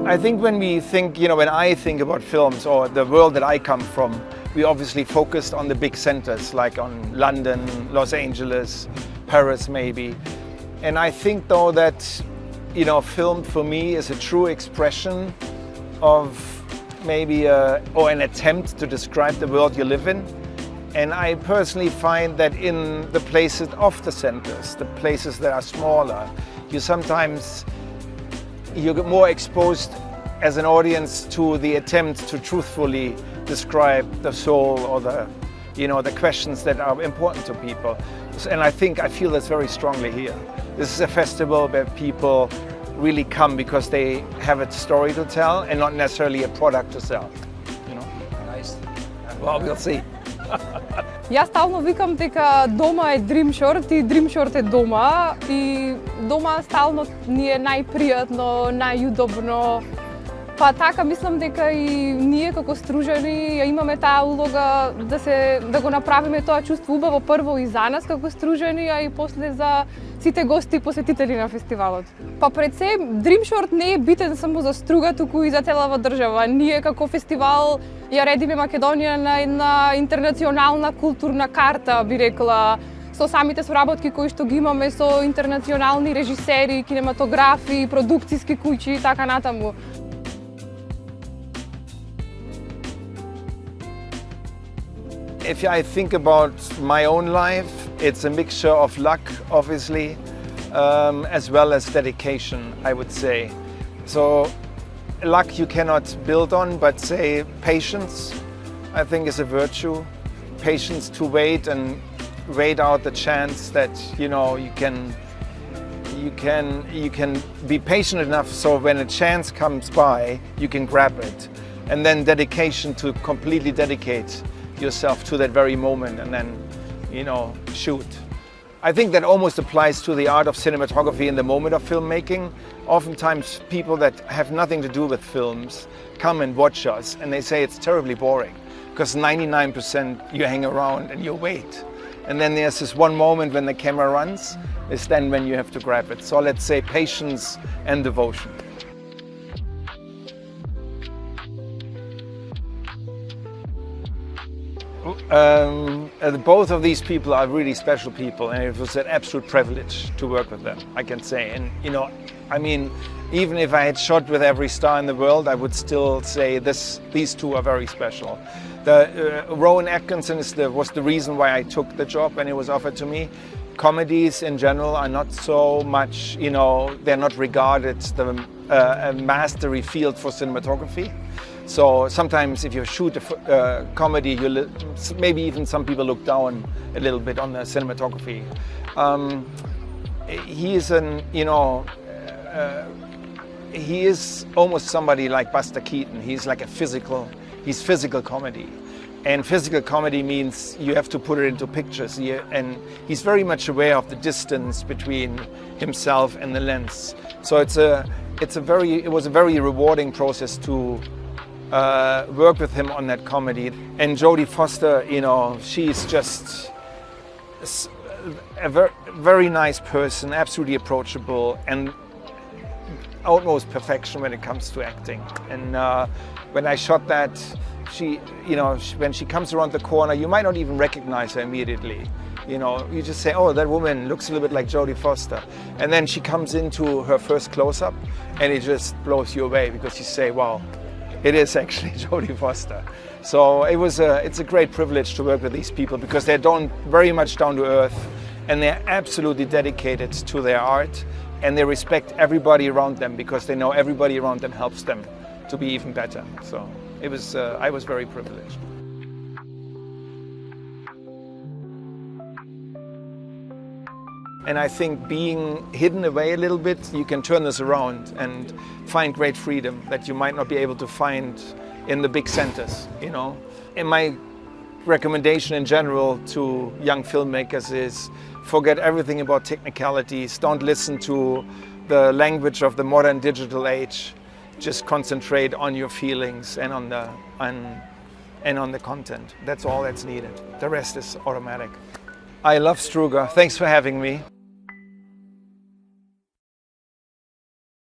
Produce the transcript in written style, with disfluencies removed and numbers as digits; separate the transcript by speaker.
Speaker 1: I think when we think, when I think about films or the world that I come from, we obviously focused on the big centers like on London, Los Angeles, Paris maybe. And I think though that, film for me is a true expression of maybe or an attempt to describe the world you live in. And I personally find that in the places of the centers, the places that are smaller, you get more exposed as an audience to the attempt to truthfully describe the soul or the questions that are important to people. And I feel this very strongly here. This is a festival where people really come because they have a story to tell and not necessarily a product to sell.
Speaker 2: Nice.
Speaker 1: Well, we'll see.
Speaker 3: Јас стално викам дека дома е Drim Short и Drim Short е дома и дома стално ни е најпријатно, најудобно. Па така мислам дека и ние како стружани имаме таа улога да го направиме тоа чувство убаво прво и за нас како стружани, а и после за сите гости и посетители на фестивалот. Па пред се Drim Short не е битен само за Струга, туку и за целава држава. Ние како фестивал ја редиме Македонија на една интернационална културна карта, би рекла, со самите соработки кои што ги имаме со интернационални режисери, кинематографи, продукциски куќи и така натаму.
Speaker 1: If I think about my own life, it's a mixture of luck, obviously, as well as dedication, I would say. So, luck you cannot build on, but say patience, I think is a virtue. Patience to wait and wait out the chance that you can be patient enough so when a chance comes by, you can grab it. And then dedication to completely dedicate yourself to that very moment and then, shoot. I think that almost applies to the art of cinematography in the moment of filmmaking. Oftentimes people that have nothing to do with films come and watch us and they say it's terribly boring because 99% you hang around and you wait. And then there's this one moment when the camera runs, is then when you have to grab it. So let's say patience and devotion. Both of these people are really special people, and it was an absolute privilege to work with them, I can say. And even if I had shot with every star in the world, I would still say these two are very special. Rowan Atkinson was the reason why I took the job when it was offered to me. Comedies in general are not so much, they're not regarded a mastery field for cinematography. So sometimes if you shoot a comedy, maybe even some people look down a little bit on the cinematography. He is almost somebody like Buster Keaton. He's like he's physical comedy. And physical comedy means you have to put it into pictures. And he's very much aware of the distance between himself and the lens. So it was a very rewarding process to work with him on that comedy. And Jodie Foster, she's just a very nice person, absolutely approachable, and utmost perfection when it comes to acting. And when I shot that, when she comes around the corner, you might not even recognize her immediately. You just say, oh, that woman looks a little bit like Jodie Foster. And then she comes into her first close-up and it just blows you away because you say, wow, it is actually Jodie Foster. So it's a great privilege to work with these people because they're very much down to earth and they're absolutely dedicated to their art and they respect everybody around them because they know everybody around them helps them to be even better. So I was very privileged. And I think being hidden away a little bit, you can turn this around and find great freedom that you might not be able to find in the big centers, And my recommendation in general to young filmmakers is forget everything about technicalities, don't listen to the language of the modern digital age, just concentrate on your feelings and on the content. That's all that's needed. The rest is automatic. I love Struga. Thanks for having me.